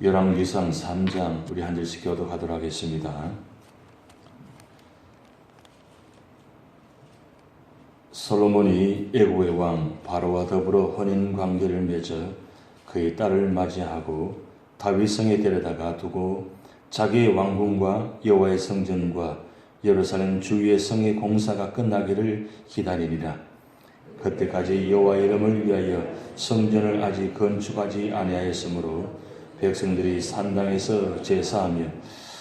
열왕기상 3장 우리 한 절씩 교독하도록 하겠습니다. 솔로몬이 애국의 왕 바로와 더불어 혼인 관계를 맺어 그의 딸을 맞이하고 다윗성에 데려다가 두고 자기의 왕궁과 여호와의 성전과 예루살렘 주위의 성의 공사가 끝나기를 기다리니라. 그때까지 여호와의 이름을 위하여 성전을 아직 건축하지 아니하였으므로 백성들이 산당에서 제사하며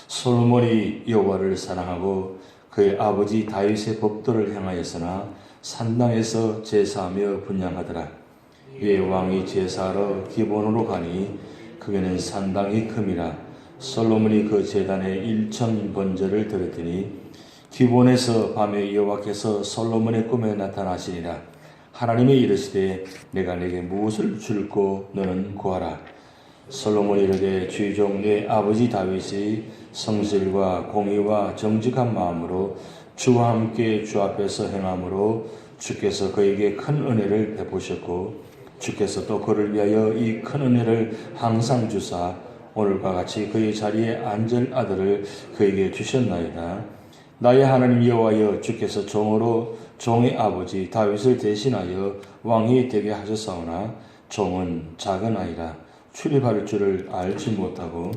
솔로몬이 여호와를 사랑하고 그의 아버지 다윗의 법도를 행하였으나 산당에서 제사하며 분향하더라. 이에 왕이 제사하러 기본으로 가니 그게는 산당이 큼이라. 솔로몬이 그 제단에 1000번제를 드렸더니 기본에서 밤에 여호와께서 솔로몬의 꿈에 나타나시니라. 하나님이 이르시되 내가 내게 무엇을 줄고 너는 구하라. 솔로몬이 이르되 주의 종 내 아버지 다윗이 성실과 공의와 정직한 마음으로 주와 함께 주 앞에서 행함으로 주께서 그에게 큰 은혜를 베푸셨고 주께서 또 그를 위하여 이 큰 은혜를 항상 주사 오늘과 같이 그의 자리에 앉을 아들을 그에게 주셨나이다. 나의 하나님 여호와여, 주께서 종으로 종의 아버지 다윗을 대신하여 왕이 되게 하셨사오나 종은 작은 아이라 출입할 줄을 알지 못하고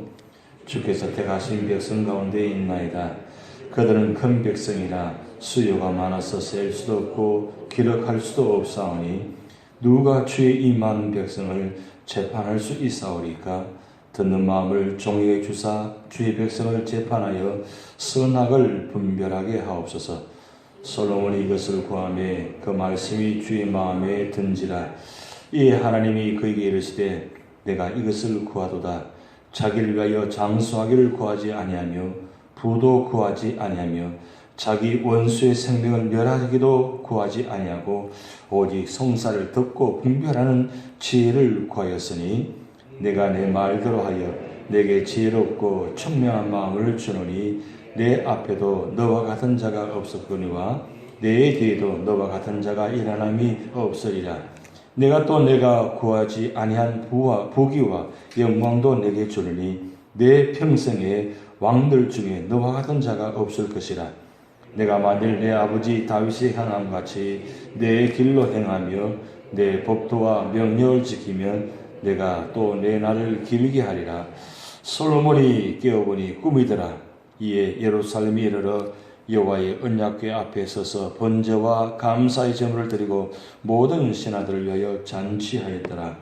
주께서 택하신 백성 가운데 있나이다. 그들은 큰 백성이라 수요가 많아서 셀 수도 없고 기록할 수도 없사오니 누가 주의 이 많은 백성을 재판할 수 있사오리까? 듣는 마음을 종에게 주사 주의 백성을 재판하여 선악을 분별하게 하옵소서. 솔로몬이 이것을 구하매 그 말씀이 주의 마음에 든지라. 이에 하나님이 그에게 이르시되 내가 이것을 구하도다. 자기를 위하여 장수하기를 구하지 아니하며 부도 구하지 아니하며 자기 원수의 생명을 멸하기도 구하지 아니하고 오직 성사를 듣고 분별하는 지혜를 구하였으니 내가 내 말대로 하여 내게 지혜롭고 청명한 마음을 주노니 내 앞에도 너와 같은 자가 없었거니와 내 뒤에도 너와 같은 자가 일어남이 없으리라. 내가 또 내가 구하지 아니한 부귀와 영광도 내게 주리니 내 평생에 왕들 중에 너와 같은 자가 없을 것이라. 내가 만일 내 아버지 다윗이 행함 같이 내 길로 행하며 내 법도와 명령을 지키면 내가 또 내 날을 길게 하리라. 솔로몬이 깨어보니 꿈이더라. 이에 예루살렘에 이르러 여호와의 언약궤 앞에 서서 번제와 감사의 제물을 드리고 모든 신하들을 위하여 잔치하였더라.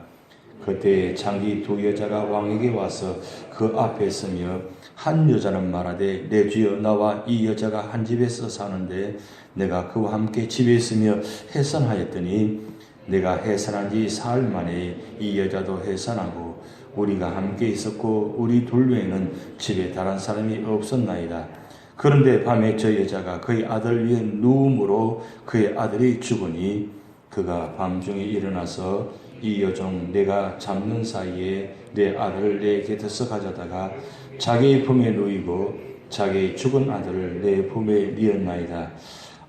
그때 장기 두 여자가 왕에게 와서 그 앞에 서며 한 여자는 말하되 내 주여, 나와 이 여자가 한 집에서 사는데 내가 그와 함께 집에 있으며 해산하였더니 내가 해산한 지 사흘 만에 이 여자도 해산하고 우리가 함께 있었고 우리 둘 외에는 집에 다른 사람이 없었나이다. 그런데 밤에 저 여자가 그의 아들 위에 누움으로 그의 아들이 죽으니 그가 밤중에 일어나서 이 여종 내가 잡는 사이에 내 아들을 내 곁에서 가져다가 자기의 품에 누이고 자기의 죽은 아들을 내 품에 뉘었나이다.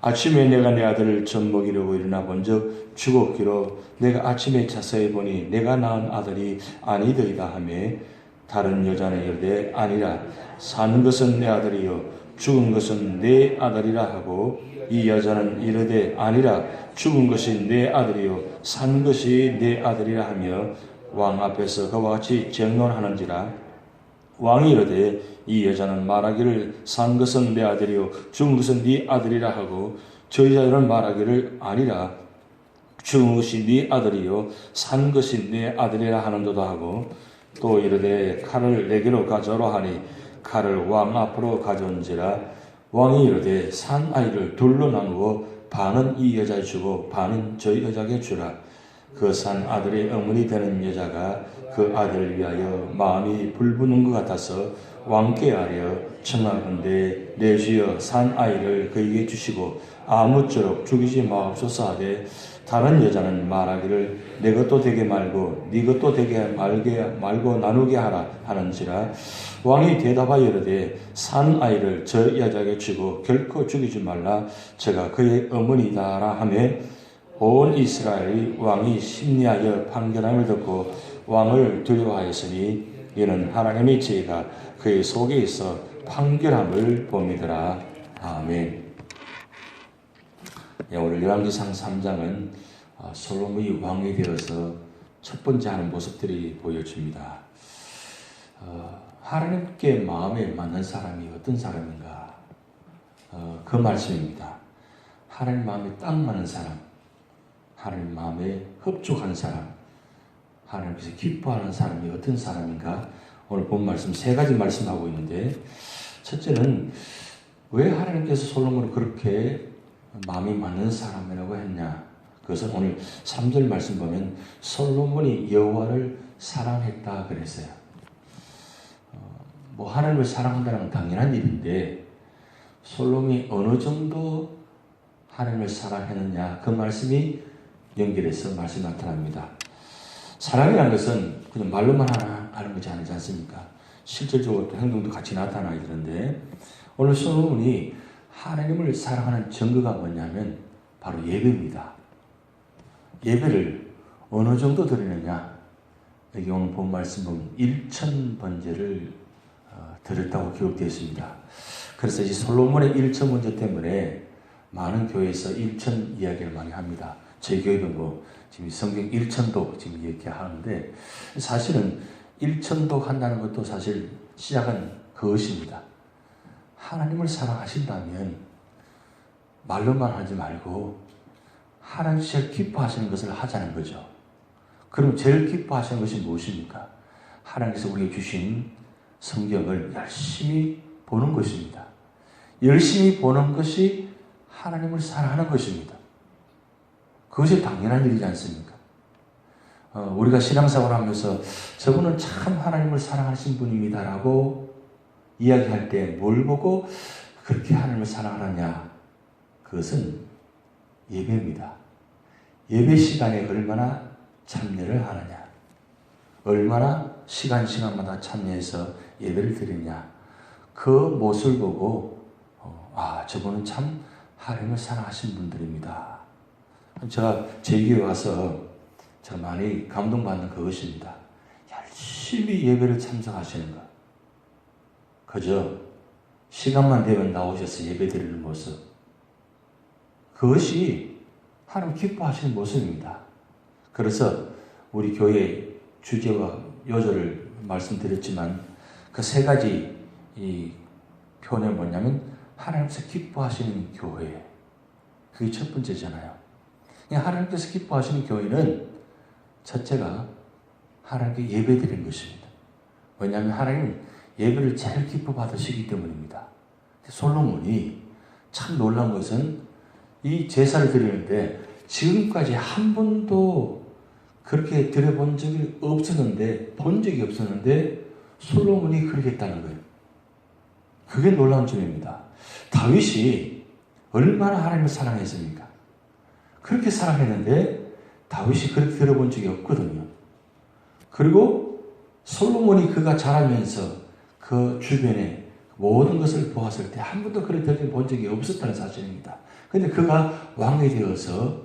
아침에 내가 내 아들을 젖먹이려고 일어나 본즉 죽었기로 내가 아침에 자세히 보니 내가 낳은 아들이 아니더이다 하며 다른 여자는 이르되 아니라 사는 것은 내 아들이요 죽은 것은 내 아들이라 하고 이 여자는 이르되 아니라 죽은 것이 내 아들이요 산 것이 내 아들이라 하며 왕 앞에서 그와 같이 쟁론하는지라. 왕이 이르되 이 여자는 말하기를 산 것은 내 아들이요 죽은 것은 네 아들이라 하고 저 여자는 말하기를 아니라 죽은 것이 네 아들이요 산 것이 내 아들이라 하는도다 하고 또 이르되 칼을 내게로 가져오라 하니 칼을 왕 앞으로 가져온지라. 왕이 이르되 산 아이를 둘로 나누어 반은 이 여자에 주고 반은 저 여자에게 주라. 그 산 아들의 어머니 되는 여자가 그 아들을 위하여 마음이 불붙는 것 같아서 왕께 아뢰어 청하건대 내 주여 산 아이를 그에게 주시고 아무쪼록 죽이지 마옵소서 하되 다른 여자는 말하기를 내 것도 되게 말고 네 것도 되게 말고 나누게 하라 하는지라. 왕이 대답하여 이르되 산 아이를 저 여자에게 주고 결코 죽이지 말라. 제가 그의 어머니다라 하며 온 이스라엘이 왕이 심리하여 판결함을 듣고 왕을 두려워하였으니 이는 하나님의 지혜가 그의 속에 있어 판결함을 봅니더라. 아멘. 오늘 열왕기상 3장은 솔로몬이 왕이 되어서 첫 번째 하는 모습들이 보여집니다. 하나님께 마음에 맞는 사람이 어떤 사람인가? 그 말씀입니다. 하나님 마음에 딱 맞는 사람, 하나님 마음에 흡족한 사람, 하나님께서 기뻐하는 사람이 어떤 사람인가? 오늘 본 말씀 세 가지 말씀하고 있는데, 첫째는 왜 하나님께서 솔로몬을 그렇게 마음이 맞는 사람이라고 했냐? 그것은 오늘 3절 말씀 보면 솔로몬이 여호와를 사랑했다 그랬어요. 하나님을 사랑한다는 건 당연한 일인데 솔로몬이 어느 정도 하나님을 사랑했느냐, 그 말씀이 연결해서 말씀이 나타납니다. 사랑이라는 것은 그냥 말로만 하는 것이 아니지 않습니까? 실질적으로 또 행동도 같이 나타나야 되는데, 오늘 솔로몬이 하나님을 사랑하는 증거가 뭐냐면 바로 예배입니다. 예배를 어느 정도 드리느냐? 여기 오늘 본 말씀 보면 1000번제를 드렸다고 기록되어 있습니다. 그래서 이 솔로몬의 1000번제 때문에 많은 교회에서 1000 이야기를 많이 합니다. 저희 교회도 지금 성경 1000독 지금 얘기하는데, 사실은 1000독 한다는 것도 사실 시작은 그것입니다. 하나님을 사랑하신다면 말로만 하지 말고 하나님이 제일 기뻐하시는 것을 하자는 거죠. 그럼 제일 기뻐하시는 것이 무엇입니까? 하나님께서 우리에게 주신 성경을 열심히 보는 것입니다. 열심히 보는 것이 하나님을 사랑하는 것입니다. 그것이 당연한 일이지 않습니까? 우리가 신앙생활을 하면서 저분은 참 하나님을 사랑하신 분입니다라고 이야기할 때 뭘 보고 그렇게 하나님을 사랑하느냐? 그것은 예배입니다. 예배 시간에 얼마나 참여를 하느냐, 얼마나 시간마다 참여해서 예배를 드리냐, 그 모습을 보고 저분은 참 하나님을 사랑하신 분들입니다. 제가 제 교회 와서 제가 많이 감동받는 그것입니다. 열심히 예배를 참석하시는 것. 그저 시간만 되면 나오셔서 예배 드리는 모습. 그것이 하나님 기뻐하시는 모습입니다. 그래서 우리 교회 주제와 요절을 말씀드렸지만 그 세 가지 이 표현은 뭐냐면 하나님께서 기뻐하시는 교회. 그게 첫 번째잖아요. 하나님께서 기뻐하시는 교회는 첫째가 하나님께 예배 드리는 것입니다. 왜냐하면 하나님 예배를 제일 기뻐 받으시기 때문입니다. 솔로몬이 참 놀라운 것은 이 제사를 드리는데 지금까지 한 번도 그렇게 드려본 적이 없었는데, 본 적이 없었는데 솔로몬이 그렇게 했다는 거예요. 그게 놀라운 점입니다. 다윗이 얼마나 하나님을 사랑했습니까? 그렇게 사랑했는데 다윗이 그렇게 들어본 적이 없거든요. 그리고 솔로몬이 그가 자라면서 그 주변에 모든 것을 보았을 때 한 번도 그렇게 본 적이 없었다는 사실입니다. 그런데 그가 왕이 되어서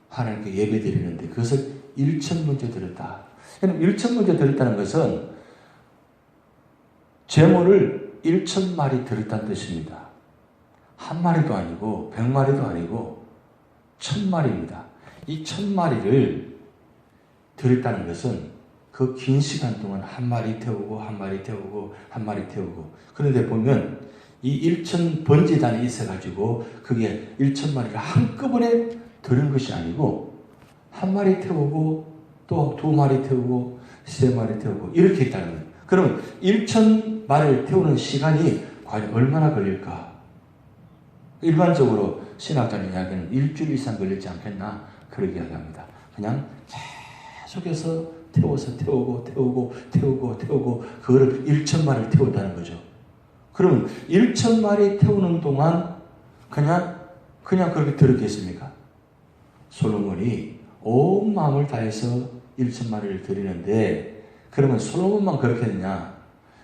하나님께 예배 드리는데 그것을 1000번째 드렸다. 1000번째 드렸다는 것은 제물을 1000마리 드렸다는 뜻입니다. 한 마리도 아니고 100마리도 아니고 1000마리입니다. 이 1000마리를 드렸다는 것은 그 긴 시간 동안 한 마리 태우고 한 마리 태우고 한 마리 태우고, 그런데 보면 이 1000번제단이 있어가지고 그게 1000마리를 한꺼번에 드는 것이 아니고 한 마리 태우고 또 2마리 태우고 3마리 태우고 이렇게 했다는 거예요. 그러면 1000마리를 태우는 시간이 과연 얼마나 걸릴까? 일반적으로 신학자는 이야기는 일주일 이상 걸리지 않겠나 그렇게 이야기합니다. 그냥 계속해서 태워서 태우고 그거를 1000마리를 태운다는 거죠. 그럼 1000마리 태우는 동안 그냥 그렇게 들었겠습니까? 솔로몬이 온 마음을 다해서 1000마리를 드리는데, 그러면 솔로몬만 그렇게 했느냐?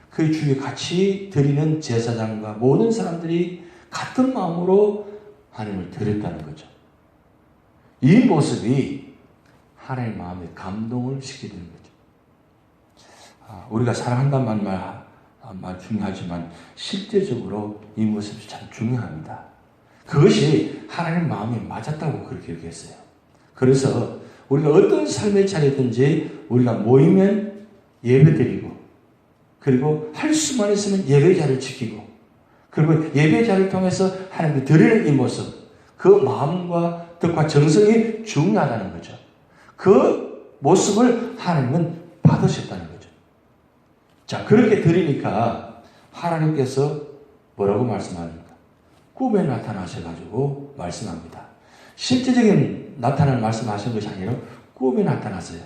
그 주위에 같이 드리는 제사장과 모든 사람들이 같은 마음으로 하나님을 드렸다는 거죠. 이 모습이 하나님 마음에 감동을 시키는 거죠. 우리가 사랑한다는 말 중요하지만 실제적으로 이 모습이 참 중요합니다. 그것이 하나님 마음에 맞았다고 그렇게 얘기했어요. 그래서 우리가 어떤 삶의 자리든지 우리가 모이면 예배드리고, 그리고 할 수만 있으면 예배자를 지키고, 그리고 예배자를 통해서 하나님께 드리는 이 모습, 그 마음과 뜻과 정성이 중요하다는 거죠. 그 모습을 하나님은 받으셨다는 거죠. 자, 그렇게 드리니까 하나님께서 뭐라고 말씀합니까? 꿈에 나타나셔가지고 말씀합니다. 실제적인 나타나는 말씀하신 것이 아니라 꿈에 나타났어요.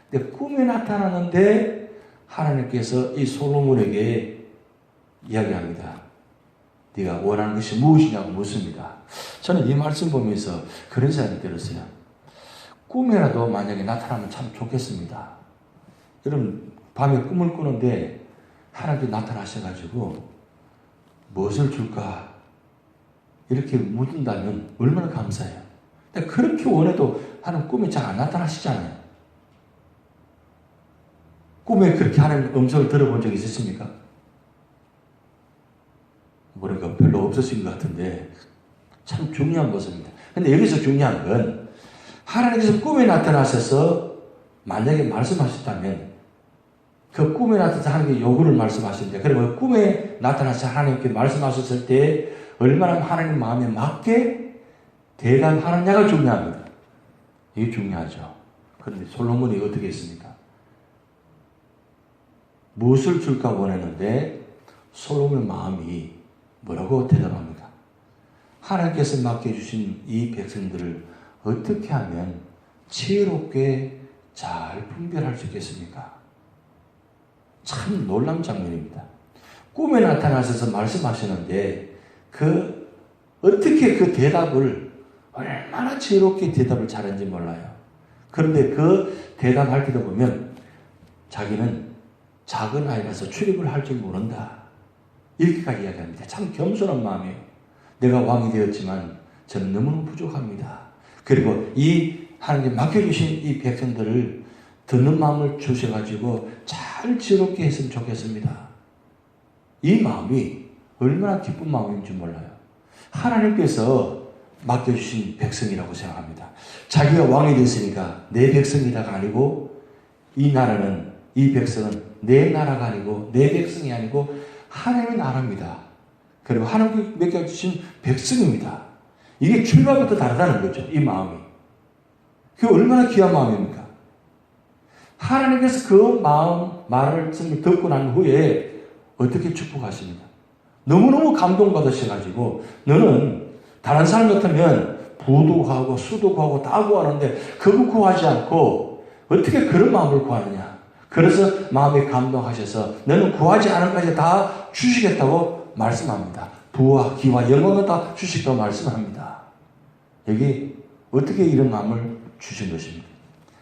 근데 꿈에 나타나는데 하나님께서 이 솔로몬에게 이야기합니다. 네가 원하는 것이 무엇이냐고 묻습니다. 저는 이 말씀 보면서 그런 생각이 들었어요. 꿈에라도 만약에 나타나면 참 좋겠습니다. 여러분, 밤에 꿈을 꾸는데 하나님께 나타나셔가지고 무엇을 줄까? 이렇게 묻는다면 얼마나 감사해요. 근데 그렇게 원해도 하나님 꿈에 잘 안 나타나시잖아요. 꿈에 그렇게 하나님 음성을 들어본 적 있으십니까? 뭐랄까 별로 없으신 것 같은데 참 중요한 것입니다. 근데 여기서 중요한 건 하나님께서 꿈에 나타나셔서 만약에 말씀하셨다면 그 꿈에 나타나서 하나님께 요구를 말씀하시는데, 그리고 꿈에 나타나서 하나님께 말씀하셨을 때 얼마나 하나님 마음에 맞게 대답하느냐가 중요합니다. 이게 중요하죠. 그런데 솔로몬이 어떻게 했습니까? 무엇을 줄까 원했는데 솔로몬의 마음이 뭐라고 대답합니까? 하나님께서 맡겨주신 이 백성들을 어떻게 하면 지혜롭게 잘 분별할 수 있겠습니까? 참 놀라운 장면입니다. 꿈에 나타나셔서 말씀하시는데 어떻게 그 대답을 얼마나 지혜롭게 대답을 잘했는지 몰라요. 그런데 그 대답할 때도 보면 자기는 작은 아이라서 출입을 할 줄 모른다. 이렇게까지 이야기합니다. 참 겸손한 마음이에요. 내가 왕이 되었지만 저는 너무너무 부족합니다. 그리고 이 하나님께 맡겨주신 이 백성들을 듣는 마음을 주셔가지고 잘 지혜롭게 했으면 좋겠습니다. 이 마음이 얼마나 기쁜 마음인지 몰라요. 하나님께서 맡겨주신 백성이라고 생각합니다. 자기가 왕이 됐으니까 내 백성이다가 아니고 이 나라는, 이 백성은 내 나라가 아니고 내 백성이 아니고 하나님의 나라입니다. 그리고 하나님께 맡겨주신 백성입니다. 이게 출발부터 다르다는 거죠. 이 마음이. 그게 얼마나 귀한 마음입니까? 하나님께서 그 말을 듣고 난 후에 어떻게 축복하십니까? 너무너무 감동받으셔가지고 너는 다른 사람 같으면 부도 구하고 수도 구하고 다 구하는데 그거 구하지 않고 어떻게 그런 마음을 구하느냐. 그래서 마음에 감동하셔서 너는 구하지 않은 까지 다 주시겠다고 말씀합니다. 부와 기와 영광을 다 주시겠다고 말씀합니다. 여기 어떻게 이런 마음을 주신 것입니까?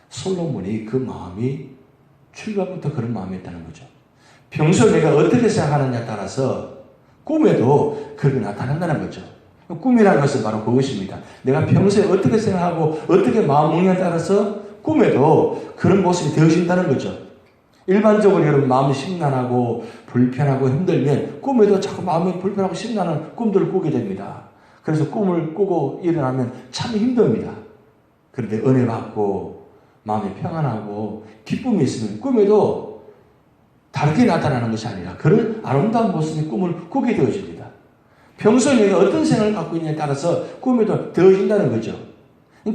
솔로몬이 그 마음이 출발부터 그런 마음이었다는 거죠. 평소 내가 어떻게 생각하느냐에 따라서 꿈에도 그렇게 나타난다는 거죠. 꿈이라는 것은 바로 그것입니다. 내가 평소에 어떻게 생각하고 어떻게 마음 먹느냐에 따라서 꿈에도 그런 모습이 되어진다는 거죠. 일반적으로 여러분 마음이 심란하고 불편하고 힘들면 꿈에도 자꾸 마음이 불편하고 심란한 꿈들을 꾸게 됩니다. 그래서 꿈을 꾸고 일어나면 참 힘듭니다. 그런데 은혜 받고 마음이 평안하고 기쁨이 있으면 꿈에도 다르게 나타나는 것이 아니라 그런 아름다운 모습의 꿈을 꾸게 되어집니다. 평소에 내가 어떤 생각을 갖고 있느냐에 따라서 꿈에도 되어진다는 거죠.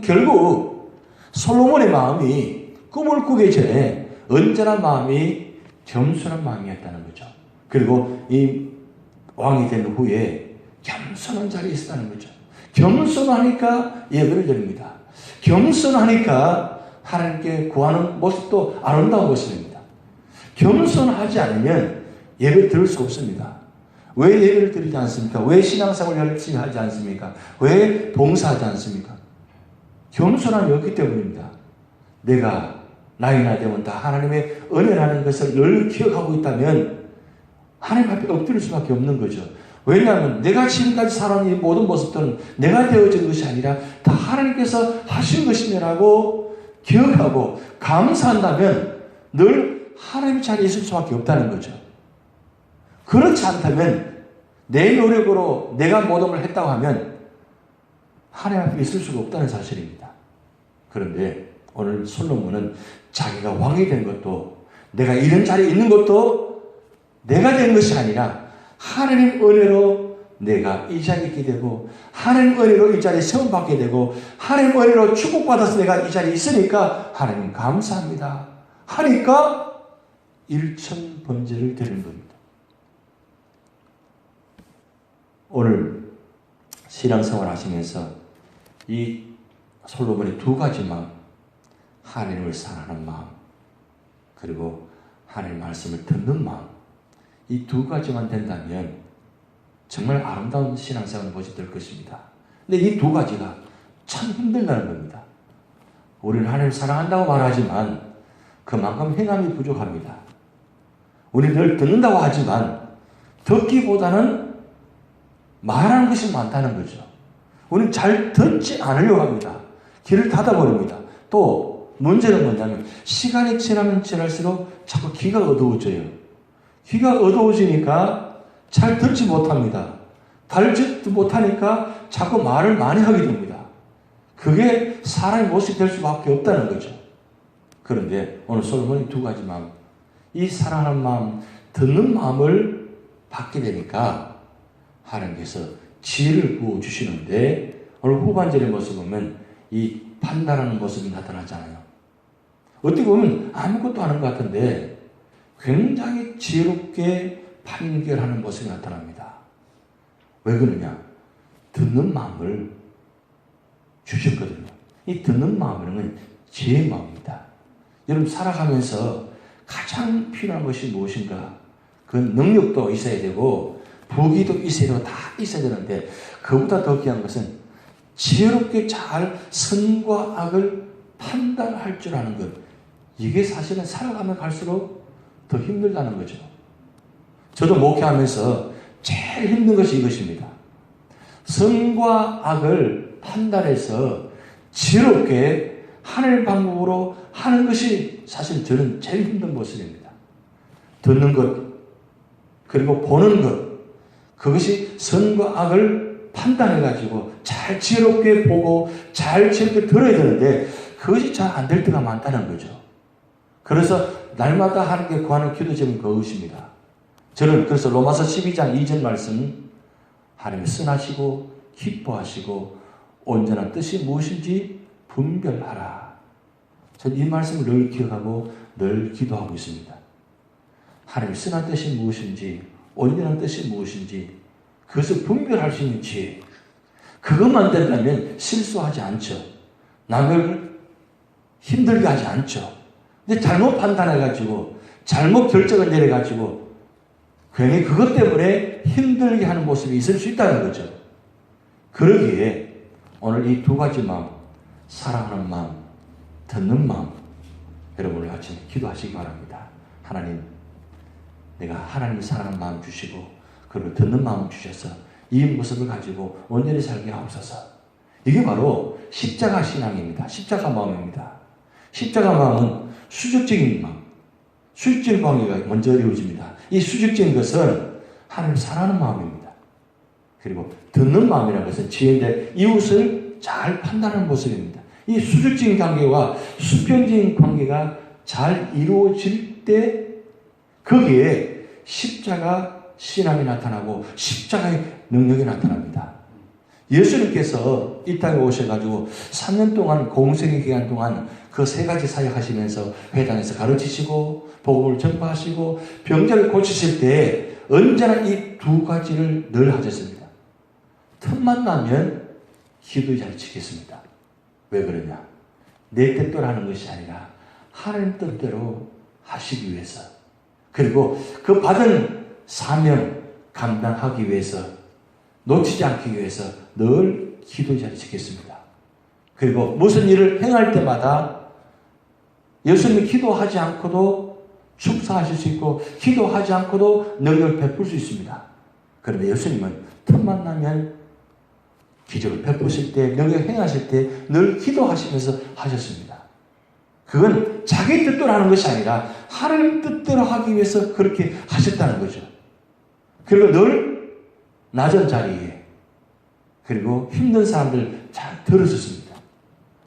결국 솔로몬의 마음이 꿈을 꾸기 전에 언제나 마음이 겸손한 마음이었다는 거죠. 그리고 이 왕이 된 후에 겸손한 자리에 있었다는 거죠. 겸손하니까 예배를 드립니다. 겸손하니까 하나님께 구하는 모습도 아름다운 모습입니다. 겸손하지 않으면 예배를 드릴 수 없습니다. 왜 예배를 드리지 않습니까? 왜 신앙생활을 열심히 하지 않습니까? 왜 봉사하지 않습니까? 겸손함이 없기 때문입니다. 내가 나이나 되면 다 하나님의 은혜라는 것을 늘 기억하고 있다면 하나님 앞에 엎드릴 수밖에 없는 거죠. 왜냐하면 내가 지금까지 살아온 이 모든 모습들은 내가 되어진 것이 아니라 다 하나님께서 하신 것이라고 기억하고 감사한다면 늘 하나님 자리에 있을 수밖에 없다는 거죠. 그렇지 않다면 내 노력으로 내가 모든 걸 했다고 하면 하나님 앞에 있을 수가 없다는 사실입니다. 그런데 오늘 솔로몬은 자기가 왕이 된 것도 내가 이런 자리에 있는 것도 내가 된 것이 아니라 하나님 은혜로 내가 이 자리에 있게 되고 하나님 은혜로 이 자리에 세움받게 되고 하나님 은혜로 축복받아서 내가 이 자리에 있으니까 하나님 감사합니다 하니까 일천번제를 드리는 겁니다. 오늘 신앙생활 하시면서 이 솔로몬의 두 가지 마음, 하나님을 사랑하는 마음 그리고 하나님의 말씀을 듣는 마음, 이 두 가지만 된다면 정말 아름다운 신앙생활을 보게 될 것입니다. 근데 이 두 가지가 참 힘들다는 겁니다. 우리는 하나님을 사랑한다고 말하지만 그만큼 행함이 부족합니다. 우리는 늘 듣는다고 하지만 듣기보다는 말하는 것이 많다는 거죠. 우리는 잘 듣지 않으려고 합니다. 귀를 닫아버립니다. 또 문제는 뭐냐면 시간이 지나면 지날수록 자꾸 귀가 어두워져요. 귀가 어두워지니까 잘 듣지 못합니다. 듣지 못하니까 자꾸 말을 많이 하게 됩니다. 그게 사람의 모습이 될 수밖에 없다는 거죠. 그런데 오늘 솔로몬이 두 가지 마음, 이 사랑하는 마음, 듣는 마음을 받게 되니까 하나님께서 지혜를 부어주시는데 오늘 후반절의 모습 보면 이 판단하는 모습이 나타나잖아요. 어떻게 보면 아무것도 아닌 것 같은데 굉장히 지혜롭게 판결하는 모습이 나타납니다. 왜 그러냐? 듣는 마음을 주셨거든요. 이 듣는 마음은 지혜의 마음입니다. 여러분 살아가면서 가장 필요한 것이 무엇인가? 그 능력도 있어야 되고 부귀도 있어야 되고 다 있어야 되는데 그보다 더 귀한 것은 지혜롭게 잘 선과 악을 판단할 줄 아는 것. 이게 사실은 살아가면 갈수록 더 힘들다는 거죠. 저도 목회하면서 제일 힘든 것이 이것입니다. 선과 악을 판단해서 지혜롭게 하나님의 방법으로 하는 것이 사실 저는 제일 힘든 모습입니다. 듣는 것, 그리고 보는 것, 그것이 선과 악을 판단해가지고 잘 지혜롭게 보고 잘 지혜롭게 들어야 되는데 그것이 잘 안 될 때가 많다는 거죠. 그래서 날마다 하나님께 구하는 기도 제목이 그것입니다. 저는 그래서 로마서 12장 2절 말씀 하나님을 선하시고 기뻐하시고 온전한 뜻이 무엇인지 분별하라. 저는 이 말씀을 늘 기억하고 늘 기도하고 있습니다. 하나님의 선한 뜻이 무엇인지 온전한 뜻이 무엇인지 그것을 분별할 수 있는 지혜, 그것만 된다면 실수하지 않죠. 남을 힘들게 하지 않죠. 근데 잘못 판단해가지고 잘못 결정을 내려가지고 괜히 그것 때문에 힘들게 하는 모습이 있을 수 있다는 거죠. 그러기에 오늘 이 두 가지 마음, 사랑하는 마음, 듣는 마음, 여러분을 아침에 기도하시기 바랍니다. 하나님, 내가 하나님을 사랑하는 마음 주시고 그리고 듣는 마음 주셔서 이 모습을 가지고 온전히 살게 하옵소서. 이게 바로 십자가 신앙입니다. 십자가 마음입니다. 십자가 마음은 수직적인 마음, 수직적인 관계가 먼저 이루어집니다. 이 수직적인 것은 하나님을 사랑하는 마음입니다. 그리고 듣는 마음이라는 것은 지혜인데 이웃을 잘 판단하는 모습입니다. 이 수직적인 관계와 수평적인 관계가 잘 이루어질 때 거기에 십자가 신앙이 나타나고 십자가의 능력이 나타납니다. 예수님께서 이 땅에 오셔가지고 3년 동안 공생의 기간 동안 그 세 가지 사역하시면서 회당에서 가르치시고 복음을 전파하시고 병자를 고치실 때 언제나 이 두 가지를 늘 하셨습니다. 틈만 나면 기도 잘 지켰습니다. 왜 그러냐? 내 뜻대로 하는 것이 아니라 하나님 뜻대로 하시기 위해서, 그리고 그 받은 사명 감당하기 위해서, 놓치지 않기 위해서 늘 기도 잘 지켰습니다. 그리고 무슨 일을 행할 때마다 예수님이 기도하지 않고도 축사하실 수 있고 기도하지 않고도 능력을 베풀 수 있습니다. 그런데 예수님은 틈만 나면 기적을 베푸실 때, 능력을 행하실 때 늘 기도하시면서 하셨습니다. 그건 자기 뜻대로 하는 것이 아니라 하나님 뜻대로 하기 위해서 그렇게 하셨다는 거죠. 그리고 늘 낮은 자리에 그리고 힘든 사람들 잘 들으셨습니다.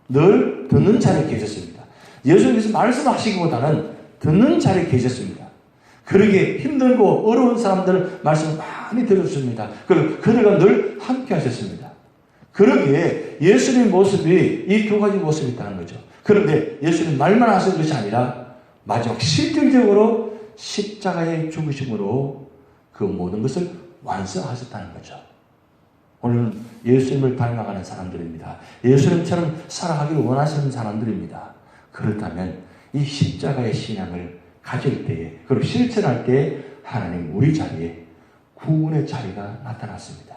늘 듣는 자리에 계셨습니다. 예수님께서 말씀하시기보다는 듣는 자리에 계셨습니다. 그러기에 힘들고 어려운 사람들 말씀을 많이 들으셨습니다. 그리고 그들과 늘 함께 하셨습니다. 그러기에 예수님의 모습이 이 두 가지 모습이 있다는 거죠. 그런데 예수님 말만 하신 것이 아니라 마지막 실질적으로 십자가의 죽으심으로 그 모든 것을 완성하셨다는 거죠. 오늘은 예수님을 닮아가는 사람들입니다. 예수님처럼 살아가기를 원하시는 사람들입니다. 그렇다면 이 십자가의 신앙을 가질 때에 그리고 실천할 때에 하나님 우리 자리에 구원의 자리가 나타났습니다.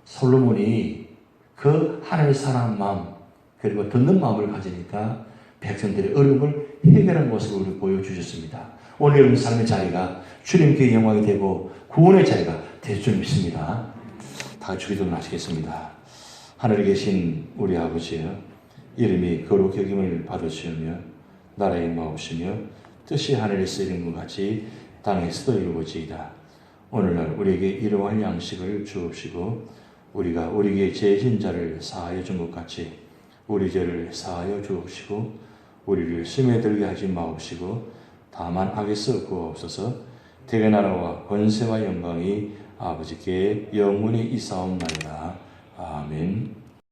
솔로몬이 그 하나님을 사랑하는 마음 그리고 듣는 마음을 가지니까 백성들의 어려움을 해결하는 모습을 우리 보여주셨습니다. 오늘 여러분 삶의 자리가 주님께 영광이 되고 구원의 자리가 될 줄 믿습니다. 다 같이 기도를 하시겠습니다. 하늘에 계신 우리 아버지여, 이름이 거룩히 여김을 받으시오며 나라의 마옵시며 뜻이 하늘에서 이룬 것 같이 땅에서도 이루어지이다. 오늘날 우리에게 일용할 양식을 주옵시고 우리가 우리에게 죄진 자를 사하여 준 것 같이 우리 죄를 사하여 주옵시고 우리를 시험에 들게 하지 마옵시고 다만 악에서 구하옵소서. 대개 나라와 권세와 영광이 아버지께 영원히 있사옵나이다. 아멘.